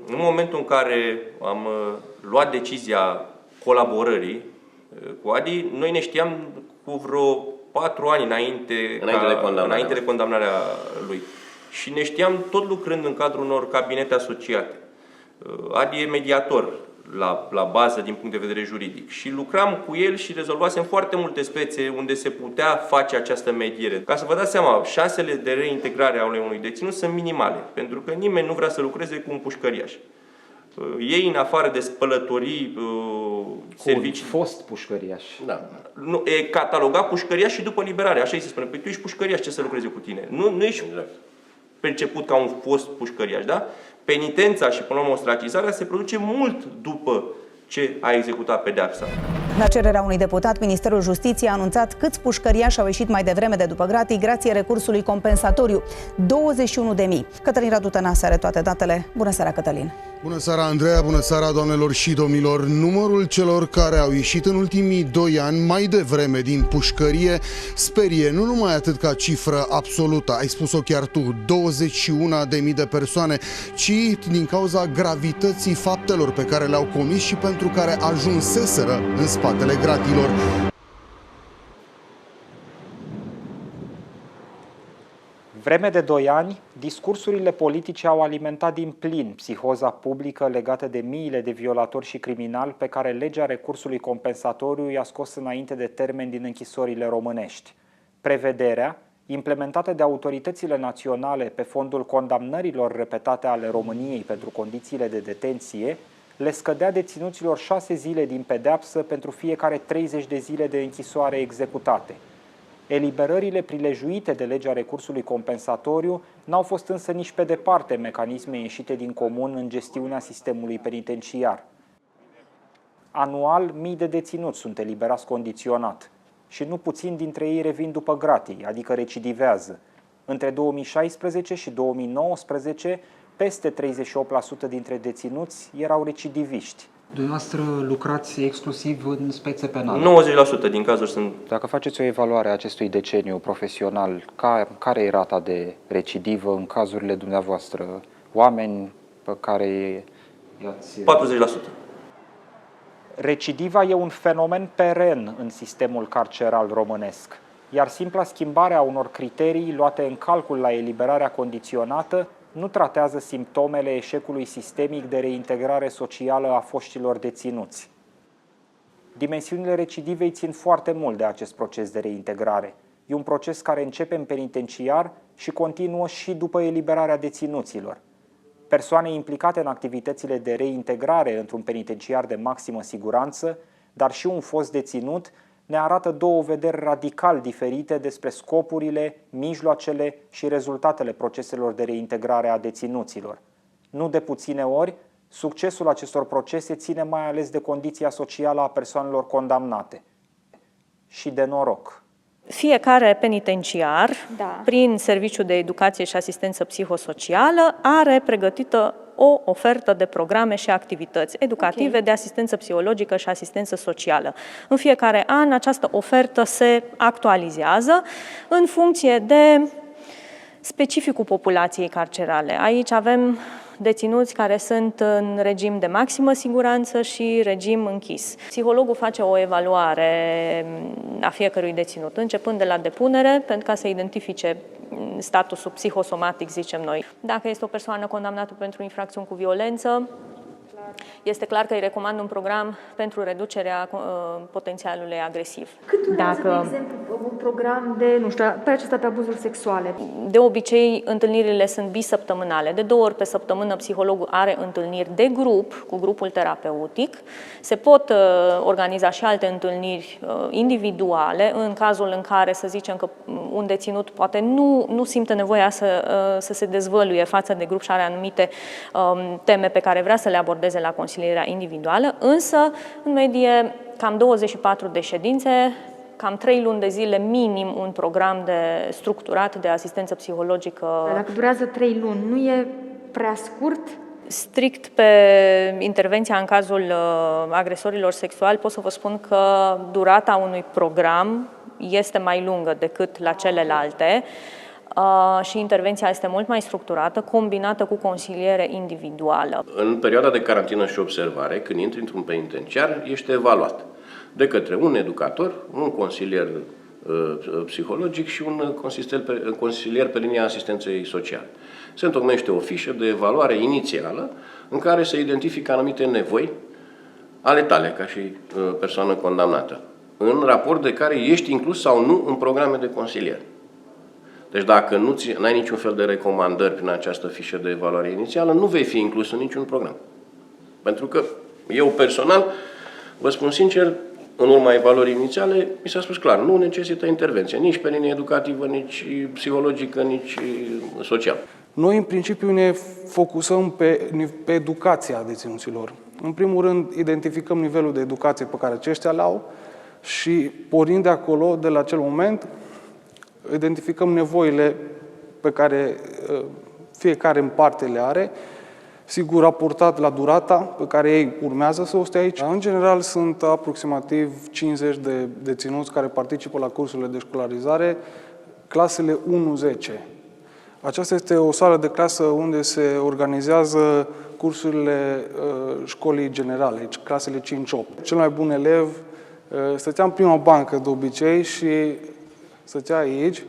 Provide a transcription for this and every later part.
În momentul în care am luat decizia colaborării cu Adi, noi ne știam cu vreo 4 ani înainte de condamnarea lui. Și ne știam tot lucrând în cadrul unor cabinete asociate. Adi e mediator la bază din punct de vedere juridic. Și lucram cu el și rezolvasem foarte multe spețe unde se putea face această mediere. Ca să vă dați seama, șansele de reintegrare a unui deținut sunt minimale, pentru că nimeni nu vrea să lucreze cu un pușcăriaș. Ei, în afară de spălătorii, servicii... Un fost pușcăriaș. Da. Nu, e catalogat pușcăriaș și după liberare. Așa îi se spune. Păi tu ești pușcăriaș, ce să lucreze cu tine? Nu ești perceput ca un fost pușcăriaș, da? Penitența și, până la urmă, ostracizarea se produce mult după ce a executat pedeapsa. La cererea unui deputat, Ministerul Justiției a anunțat câți pușcăriași au ieșit mai devreme de după gratii grație recursului compensatoriu. 21.000. Cătălin Radu Tănase are toate datele. Bună seara, Cătălin! Bună seara, Andreea! Bună seara, doamnelor și domnilor! Numărul celor care au ieșit în ultimii 2 ani mai devreme din pușcărie sperie nu numai atât ca cifră absolută, ai spus-o chiar tu, 21.000 de persoane, ci din cauza gravității faptelor pe care le-au comis și pentru care ajunseseră în spatele gratilor. Vreme de 2 ani, discursurile politice au alimentat din plin psihoza publică legată de miile de violatori și criminali pe care legea recursului compensatoriu i-a scos înainte de termen din închisorile românești. Prevederea, implementată de autoritățile naționale pe fondul condamnărilor repetate ale României pentru condițiile de detenție, le scădea deținuților 6 zile din pedeapsă pentru fiecare 30 de zile de închisoare executate. Eliberările prilejuite de legea recursului compensatoriu n-au fost însă nici pe departe mecanisme ieșite din comun în gestiunea sistemului penitenciar. Anual, mii de deținuți sunt eliberați condiționat și nu puțini dintre ei revin după gratii, adică recidivează. Între 2016 și 2019, peste 38% dintre deținuți erau recidiviști. Dumneavoastră lucrați exclusiv în spețe penale. 90% din cazuri sunt... Dacă faceți o evaluare a acestui deceniu profesional, care e rata de recidivă în cazurile dumneavoastră? Oameni pe care i-ați... 40%. Recidiva e un fenomen peren în sistemul carceral românesc, iar simpla schimbare a unor criterii luate în calcul la eliberarea condiționată nu tratează simptomele eșecului sistemic de reintegrare socială a foștilor deținuți. Dimensiunile recidivei țin foarte mult de acest proces de reintegrare. E un proces care începe în penitenciar și continuă și după eliberarea deținuților. Persoane implicate în activitățile de reintegrare într-un penitenciar de maximă siguranță, dar și un fost deținut, ne arată 2 vederi radical diferite despre scopurile, mijloacele și rezultatele proceselor de reintegrare a deținuților. Nu de puține ori, succesul acestor procese ține mai ales de condiția socială a persoanelor condamnate și de noroc. Fiecare penitenciar, prin Serviciul de Educație și Asistență Psihosocială, are pregătită o ofertă de programe și activități educative, de asistență psihologică și asistență socială. În fiecare an această ofertă se actualizează în funcție de specificul populației carcerale. Aici avem deținuți care sunt în regim de maximă siguranță și regim închis. Psihologul face o evaluare a fiecărui deținut, începând de la depunere, pentru ca să identifice statusul psihosomatic, zicem noi. Dacă este o persoană condamnată pentru infracțiuni cu violență, este clar că îi recomand un program pentru reducerea potențialului agresiv. Cât durează, de exemplu, un program de, pe acesta pe abuzuri sexuale? De obicei, întâlnirile sunt bisăptămânale. De 2 ori pe săptămână, psihologul are întâlniri de grup, cu grupul terapeutic. Se pot organiza și alte întâlniri individuale, în cazul în care, să zicem că un deținut poate nu simte nevoia să se dezvăluie față de grup și are anumite teme pe care vrea să le abordeze la consilierea individuală, însă, în medie, cam 24 de ședințe, cam 3 luni de zile minim un program structurat de asistență psihologică. Dacă durează 3 luni, nu e prea scurt? Strict pe intervenția în cazul agresorilor sexuali, pot să vă spun că durata unui program este mai lungă decât la celelalte. și intervenția este mult mai structurată, combinată cu consiliere individuală. În perioada de carantină și observare, când intri într-un penitenciar, ești evaluat de către un educator, un consilier psihologic și un consilier pe linia asistenței sociale. Se întocmește o fișă de evaluare inițială în care se identifică anumite nevoi ale tale ca și persoană condamnată, în raport de care ești inclus sau nu în programe de consiliere. Deci dacă nu ai niciun fel de recomandări prin această fișă de evaluare inițială, nu vei fi inclus în niciun program. Pentru că eu personal, vă spun sincer, în urma evaluării inițiale, mi s-a spus clar, nu necesită intervenție, nici pe linie educativă, nici psihologică, nici socială. Noi, în principiu, ne focusăm pe educația deținuților. În primul rând, identificăm nivelul de educație pe care aceștia l-au și, pornind de acolo, de la acel moment, identificăm nevoile pe care fiecare în parte le are, sigur, raportat la durata pe care ei urmează să o stea aici. În general, sunt aproximativ 50 de deținuți care participă la cursurile de școlarizare, clasele 1-10. Aceasta este o sală de clasă unde se organizează cursurile școlii generale, deci clasele 5-8. Cel mai bun elev stătea în prima bancă de obicei și stătea aici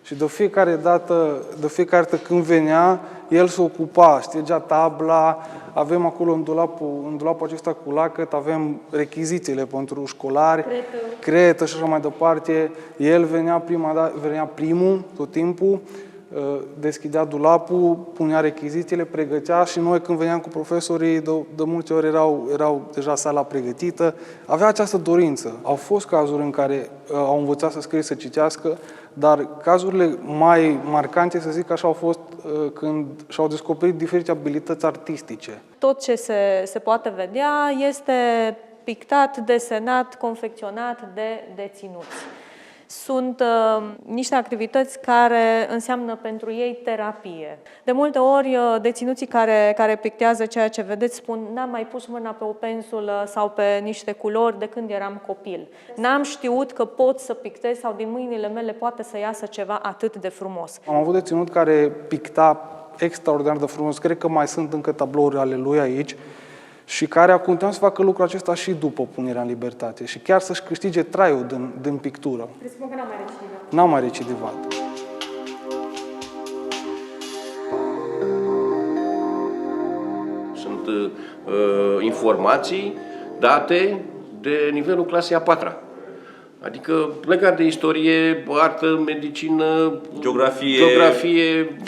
și de fiecare dată când venea, el se ocupa, ștergea tabla, avem acolo în dulapul acesta cu lacăt, avem rechizițiile pentru școlari, cretă și așa mai departe. El venea primul tot timpul, deschidea dulapul, punea rechizițiile, pregătea și noi când veneam cu profesorii, de multe ori erau deja sala pregătită. Avea această dorință. Au fost cazuri în care au învățat să scrie, să citească, dar cazurile mai marcante, să zic așa, au fost când și-au descoperit diferite abilități artistice. Tot ce se poate vedea este pictat, desenat, confecționat de deținuți. Sunt niște activități care înseamnă pentru ei terapie. De multe ori, deținuții care pictează ceea ce vedeți spun: n-am mai pus mâna pe o pensulă sau pe niște culori de când eram copil. N-am știut că pot să pictez sau din mâinile mele poate să iasă ceva atât de frumos. Am avut deținut care picta extraordinar de frumos. Cred că mai sunt încă tablouri ale lui aici și care a continuat să facă lucrul acesta și după punerea în libertate și chiar să-și câștige traiul din pictură. Presupun că n-am mai recidivat. N-am mai recidivat. Sunt informații date de nivelul clasei a 4-a. Adică legat de istorie, artă, medicină, geografie,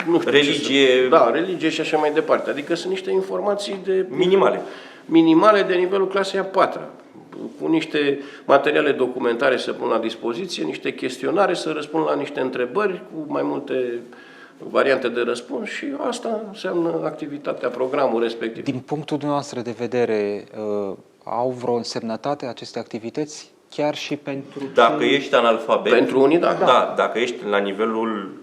nu știu, religie. Religie și așa mai departe. Adică sunt niște informații minimale de nivelul clasei a 4-a. Cu niște materiale documentare să pun la dispoziție, niște chestionare să răspund la niște întrebări cu mai multe variante de răspuns și asta înseamnă activitatea, programul respectiv. Din punctul dumneavoastră de vedere, au vreo însemnătate aceste activități? Chiar și pentru... Dacă ești analfabet... Pentru unii, da. Da, dacă ești la nivelul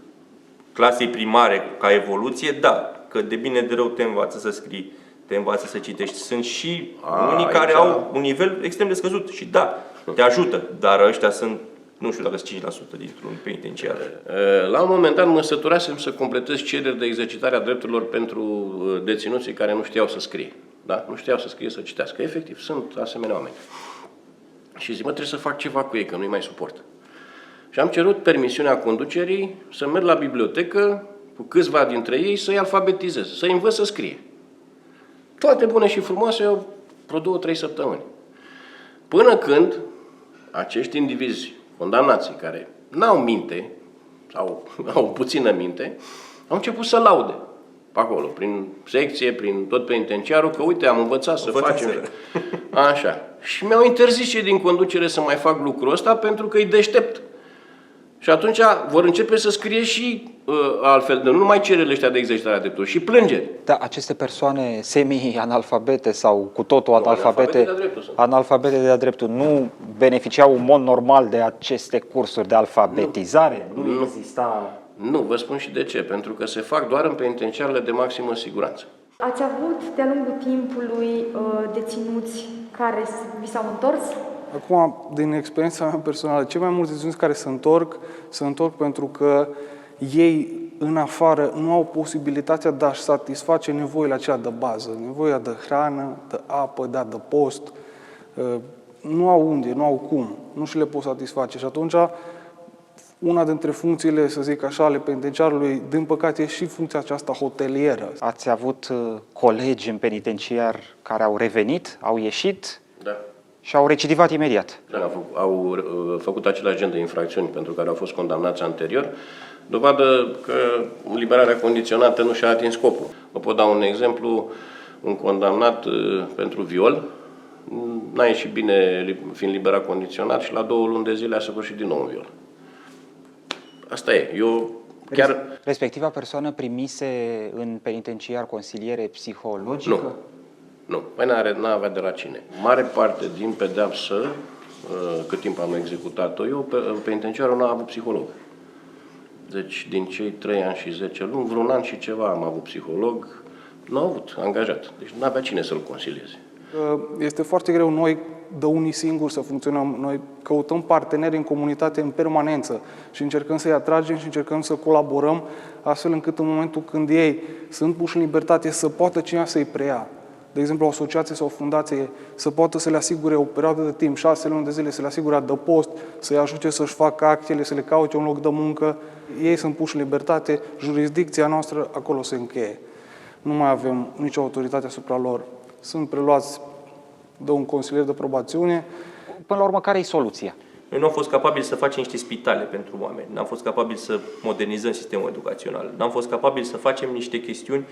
clasei primare ca evoluție, da. Că de bine de rău te învață să scrii, te învață să citești. Sunt și unii care au un nivel extrem de scăzut și da, te ajută. Dar ăștia sunt, nu știu dacă sunt 5% dintr-un penitenciar. La un moment dat mă săturasem să completez cereri de exercitare a drepturilor pentru deținuții care nu știau să scrie. Da? Nu știau să scrie, să citească. Efectiv, sunt asemenea oameni. Și zic, trebuie să fac ceva cu ei, că nu-i mai suport. Și am cerut permisiunea conducerii să merg la bibliotecă cu câțiva dintre ei să-i alfabetizez, să-i învăț să scrie. Toate bune și frumoase, vreo 2-3 săptămâni. Până când acești indivizi condamnații, care n-au minte, sau au puțină minte, au început să laude pe acolo, prin secție, prin tot penitenciarul, că uite, am învățat să facem. Așa. Și mi-au interzis cei din conducere să mai fac lucrul ăsta pentru că îi deștept. Și atunci vor începe să scrie și altfel, nu numai cererile ăștia de exercitare a dreptului, și plângeri. Da, aceste persoane semi-analfabete sau cu totul analfabete de-a dreptul, nu beneficiau în mod normal de aceste cursuri de alfabetizare? Nu exista... Nu, vă spun și de ce. Pentru că se fac doar în penitenciarele de maximă siguranță. Ați avut de-a lungul timpului deținuți care vi s-au întors? Acum, din experiența mea personală, cei mai mulți deținuți care se întorc pentru că ei în afară nu au posibilitatea de a-și satisface nevoile acelea de bază, nevoia de hrană, de apă, de adăpost, nu au unde, nu au cum, nu și le pot satisface. Și atunci, una dintre funcțiile, să zic așa, ale penitenciarului, din păcate, e și funcția aceasta hotelieră. Ați avut colegi în penitenciar care au revenit, au ieșit și au recidivat imediat. Au făcut același gen de infracțiuni pentru care au fost condamnați anterior, dovadă că liberarea condiționată nu și-a atins scopul. Vă pot da un exemplu, un condamnat pentru viol, n-a ieșit bine fiind liberat condiționat și la 2 luni de zile a săvârșit din nou un viol. Asta e. Respectiva persoană primise în penitenciar consiliere psihologică? Nu. Păi n-avea de la cine. Mare parte din pedeapsă, cât timp am executat-o eu, penitenciarul n-a avut psiholog. Deci din cei 3 ani și 10 luni, vreun an și ceva am avut psiholog, n-a avut angajat. Deci n-avea cine să-l consilieze. Este foarte greu noi de unii singuri să funcționăm. Noi căutăm parteneri în comunitate în permanență și încercăm să-i atragem și încercăm să colaborăm astfel încât în momentul când ei sunt puși în libertate să poată cineva să-i preia. De exemplu, o asociație sau o fundație să poată să le asigure o perioadă de timp, 6 luni de zile, să le asigure adăpost, să-i ajute să-și facă actele, să le caute un loc de muncă. Ei sunt puși în libertate, jurisdicția noastră acolo se încheie. Nu mai avem nicio autoritate asupra lor. Sunt preluați de un consilier de probațiune. Până la urmă, care e soluția? Noi nu am fost capabili să facem niște spitale pentru oameni, n-am fost capabili să modernizăm sistemul educațional, n-am fost capabili să facem niște chestiuni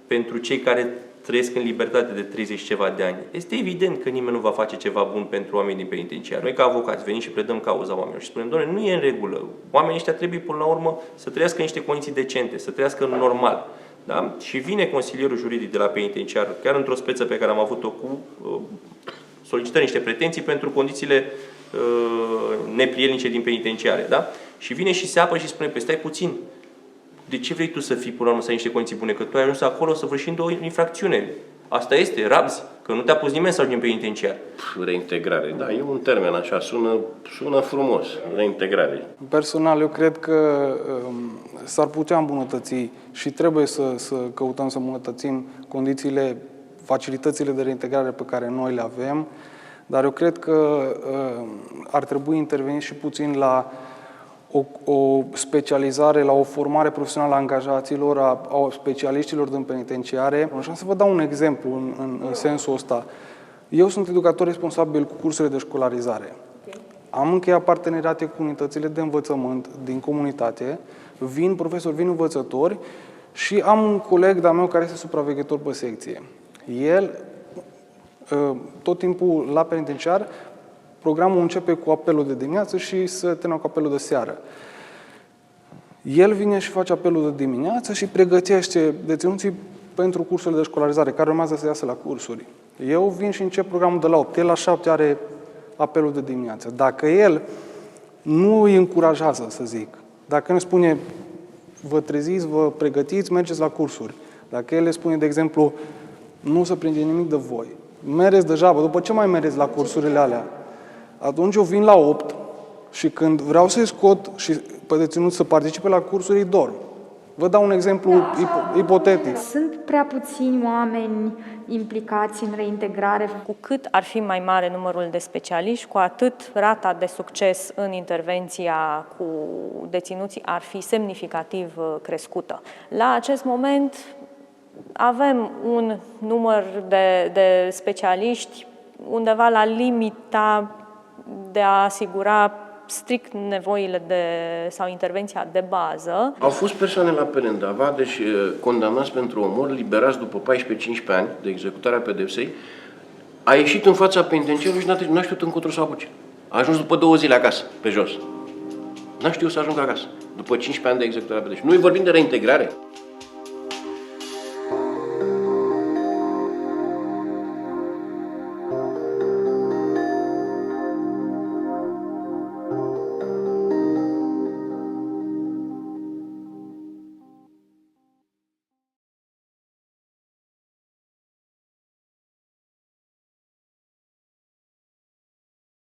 pentru cei care trăiesc în libertate de 30 ceva de ani. Este evident că nimeni nu va face ceva bun pentru oamenii din penitenciar. Noi, ca avocați, venim și predăm cauza oamenilor și spunem, doamne, nu e în regulă. Oamenii ăștia trebuie, până la urmă, să trăiască în niște condiții decente, să trăiască normal. Da? Și vine consilierul juridic de la penitenciar, chiar într-o speță pe care am avut-o cu solicită niște pretenții pentru condițiile neprielnice din penitenciare. Da? Și vine și se apă și spune, păi stai puțin, de ce vrei tu să fii până la urmă să ai niște condiții bune? Că tu ai ajuns acolo săvârșind o infracțiune. Asta este, rabzi, că nu te-a pus nimeni să ajungi în penitenciar. Reintegrare, da, e un termen așa, sună frumos, reintegrare. Personal, eu cred că s-ar putea îmbunătăți și trebuie să căutăm să îmbunătățim condițiile, facilitățile de reintegrare pe care noi le avem, dar eu cred că ar trebui intervenit și puțin la o specializare, la o formare profesională a angajaților, a specialiștilor din penitenciare. Și am să vă dau un exemplu în sensul ăsta. Eu sunt educator responsabil cu cursurile de școlarizare. Am încheiat parteneriate cu unitățile de învățământ din comunitate, vin profesori, vin învățători și am un coleg de-al meu care este supraveghetor pe secție. El, tot timpul la penitenciar, programul începe cu apelul de dimineață și se termină cu apelul de seară. El vine și face apelul de dimineață și pregătește deținuții pentru cursurile de școlarizare, care urmează să iasă la cursuri. Eu vin și încep programul de la 8. El la 7 are apelul de dimineață. Dacă el nu îi încurajează, să zic, dacă nu spune vă treziți, vă pregătiți, mergeți la cursuri. Dacă el le spune, de exemplu, nu se prinde nimic de voi, mereți degeaba, după ce mai mereți la cursurile alea? Atunci eu vin la 8 și când vreau să-i scot și pe deținut să participe la cursuri, îi dorm. Vă dau un exemplu ipotetic. Sunt prea puțini oameni implicați în reintegrare. Cu cât ar fi mai mare numărul de specialiști, cu atât rata de succes în intervenția cu deținuții ar fi semnificativ crescută. La acest moment avem un număr de specialiști undeva la limita de a asigura strict nevoile sau intervenția de bază. Au fost persoane la Pelendava, deci condamnați pentru omor, liberați după 14-15 ani de executarea pedepsei, a ieșit în fața penitenciarului și n-a știut încotro să apuce. A ajuns după 2 zile acasă, pe jos. N-a știut să ajungă acasă, după 15 ani de executarea pedepsei. Noi vorbim de reintegrare.